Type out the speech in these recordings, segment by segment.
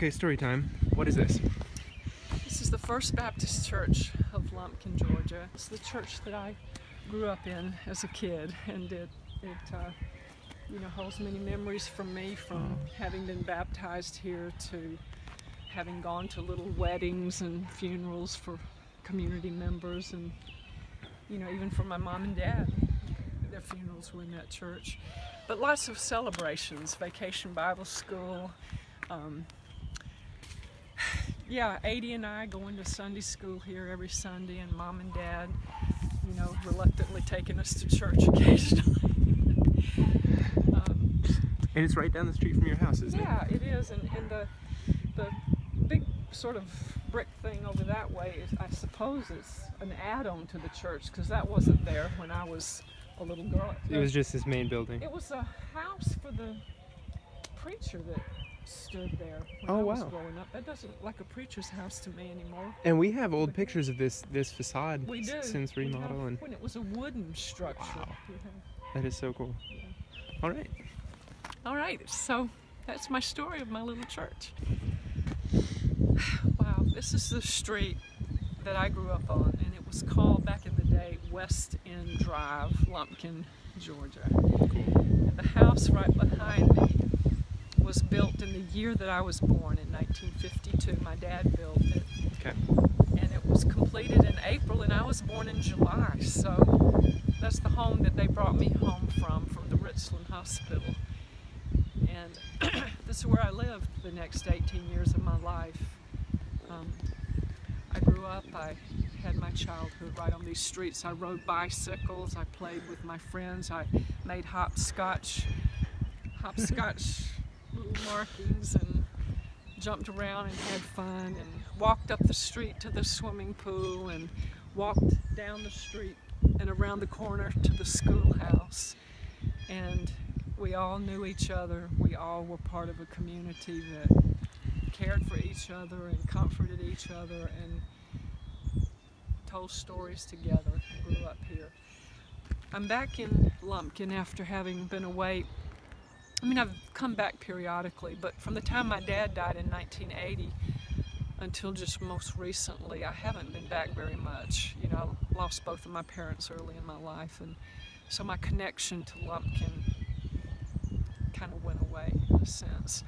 Okay, story time. What is this? This is the First Baptist Church of Lumpkin, Georgia. It's the church that I grew up in as a kid, and it holds many memories from me, from having been baptized here to having gone to little weddings and funerals for community members, and even for my mom and dad. Their funerals were in that church. But lots of celebrations, Vacation Bible School. Adie and I going to Sunday school here every Sunday, and Mom and Dad, reluctantly taking us to church occasionally. And it's right down the street from your house, isn't it? Yeah, it is. And the big sort of brick thing over that way is, I suppose, it's an add-on to the church, because that wasn't there when I was a little girl. It was just this main building. It was a house for the preacher that stood there when I was growing up. That doesn't look like a preacher's house to me anymore. And we have old pictures of this facade since We remodel. have, when it was a wooden structure. Wow. That is so cool. Yeah. All right. So that's my story of my little church. Wow, this is the street that I grew up on, and it was called back in the day West End Drive, Lumpkin, Georgia. And the house right behind me was built in the year that I was born, in 1952. My dad built it. Okay. And it was completed in April, and I was born in July. So that's the home that they brought me home from the Richland Hospital. And this is where I lived the next 18 years of my life. I grew up, I had my childhood right on these streets. I rode bicycles, I played with my friends, I made hopscotch little markings, and jumped around and had fun, and walked up the street to the swimming pool, and walked down the street and around the corner to the schoolhouse. And we all knew each other. We all were part of a community that cared for each other and comforted each other and told stories together. I grew up here. I'm back in Lumpkin after having been away. I've come back periodically, but from the time my dad died in 1980 until just most recently, I haven't been back very much. I lost both of my parents early in my life, and so my connection to Lumpkin kind of went away in a sense.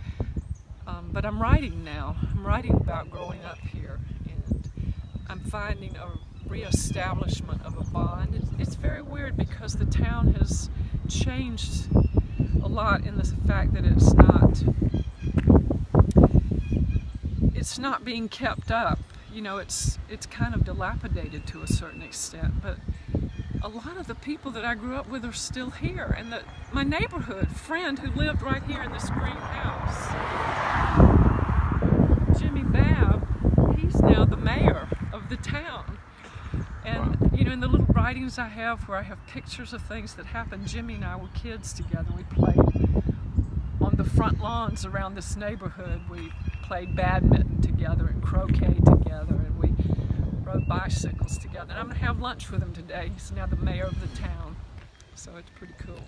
But I'm writing now. I'm writing about growing up here, and I'm finding a reestablishment of a bond. It's very weird because the town has changed a lot in the fact that it's not being kept up. It's kind of dilapidated to a certain extent, but a lot of the people that I grew up with are still here. And my neighborhood friend who lived right here in this green house, Jimmy Babb, he's now the mayor of the town. And in the little writings I have where I have pictures of things that happened, Jimmy and I were kids together. We played on the front lawns around this neighborhood. We played badminton together and croquet together, and we rode bicycles together. And I'm going to have lunch with him today. He's now the mayor of the town, so it's pretty cool.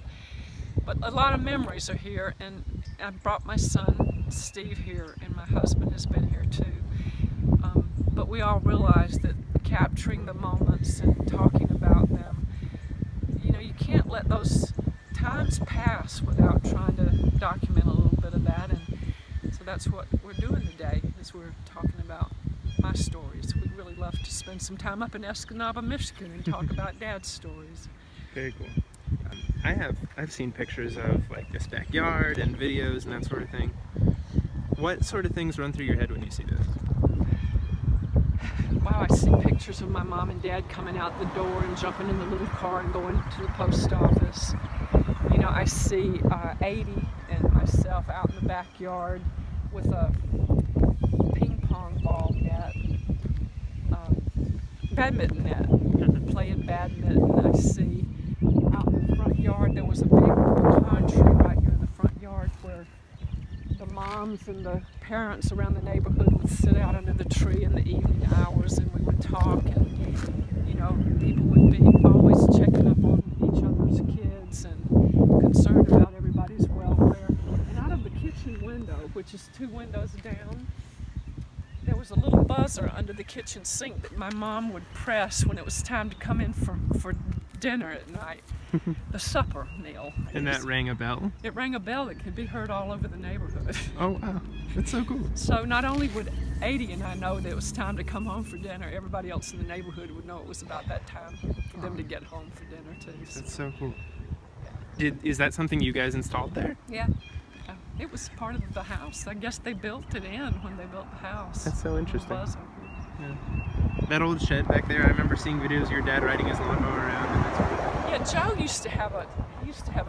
But a lot of memories are here, and I brought my son Steve here, and my husband has been here too. But we all realize that capturing the moments and talking about them, you can't let those times pass without trying to document a little bit of that. And so that's what we're doing today, is we're talking about my stories. We'd really love to spend some time up in Escanaba, Michigan, and talk about Dad's stories. Very cool. I've seen pictures of like this backyard and videos and that sort of thing. What sort of things run through your head when you see this? Wow, I see pictures of my mom and dad coming out the door and jumping in the little car and going to the post office. I see Adie and myself out in the backyard with a ping pong ball net, badminton net, playing badminton. I see out in the front yard, there was a big pecan tree right here in the front yard where the moms and the parents around the neighborhood would sit out under the tree in the evening hours, and we would talk, and people would be always checking up on each other's kids and concerned about everybody's welfare. And out of the kitchen window, which is 2 windows down, buzzer under the kitchen sink that my mom would press when it was time to come in for dinner at night, the supper meal. And that rang a bell? It rang a bell that could be heard all over the neighborhood. Oh wow, that's so cool. So not only would 80 and I know that it was time to come home for dinner, everybody else in the neighborhood would know it was about that time for them to get home for dinner too. That's so cool. Is that something you guys installed there? Yeah. It was part of the house. I guess they built it in when they built the house. That's so interesting. Buzzer. Yeah. That old shed back there, I remember seeing videos of your dad riding his lawnmower around and that sort of thing. Yeah, Joe used to have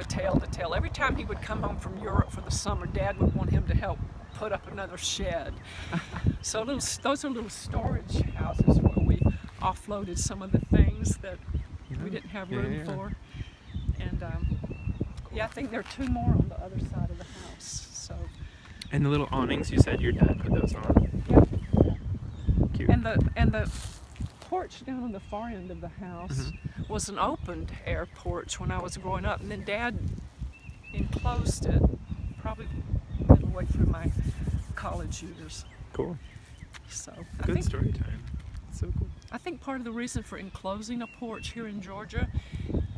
a tale to tell. Every time he would come home from Europe for the summer, Dad would want him to help put up another shed. So those are little storage houses where we offloaded some of the things that we didn't have room for. And yeah, I think there are 2 more on the other side of the house. So. And the little awnings, you said your dad put those on. Yeah. Cute. And the porch down on the far end of the house was an opened air porch when I was growing up, and then Dad enclosed it probably middle way through my college years. Cool. So Good story time. So cool. I think part of the reason for enclosing a porch here in Georgia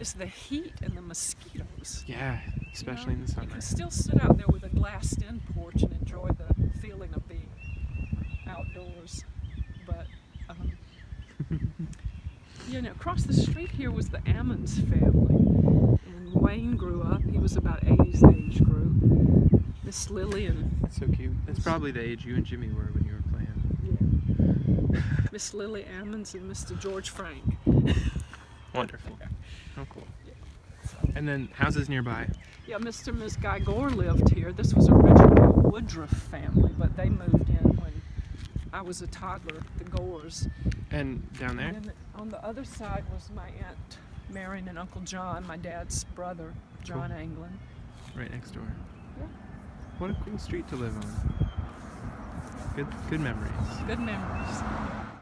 is the heat and the mosquitoes. Yeah, especially in the summer. You can still sit out there with a glassed-in porch and enjoy the feeling of being outdoors. But, you know, across the street here was the Ammons family. And Wayne grew up. He was about 80's age group. Miss Lily and... That's so cute. That's probably the age you and Jimmy were when you were playing. Yeah. Miss Lily Ammons and Mr. George Frank. Wonderful. Oh, cool. Yeah. And then houses nearby. Yeah, Mr. and Miss Guy Gore lived here. This was originally a Woodruff family, but they moved in when I was a toddler, the Gores. And down there? And then on the other side was my Aunt Marion and Uncle John, my dad's brother, John Anglin. Right next door. Yeah. What a cool street to live on. Good memories. Good memories.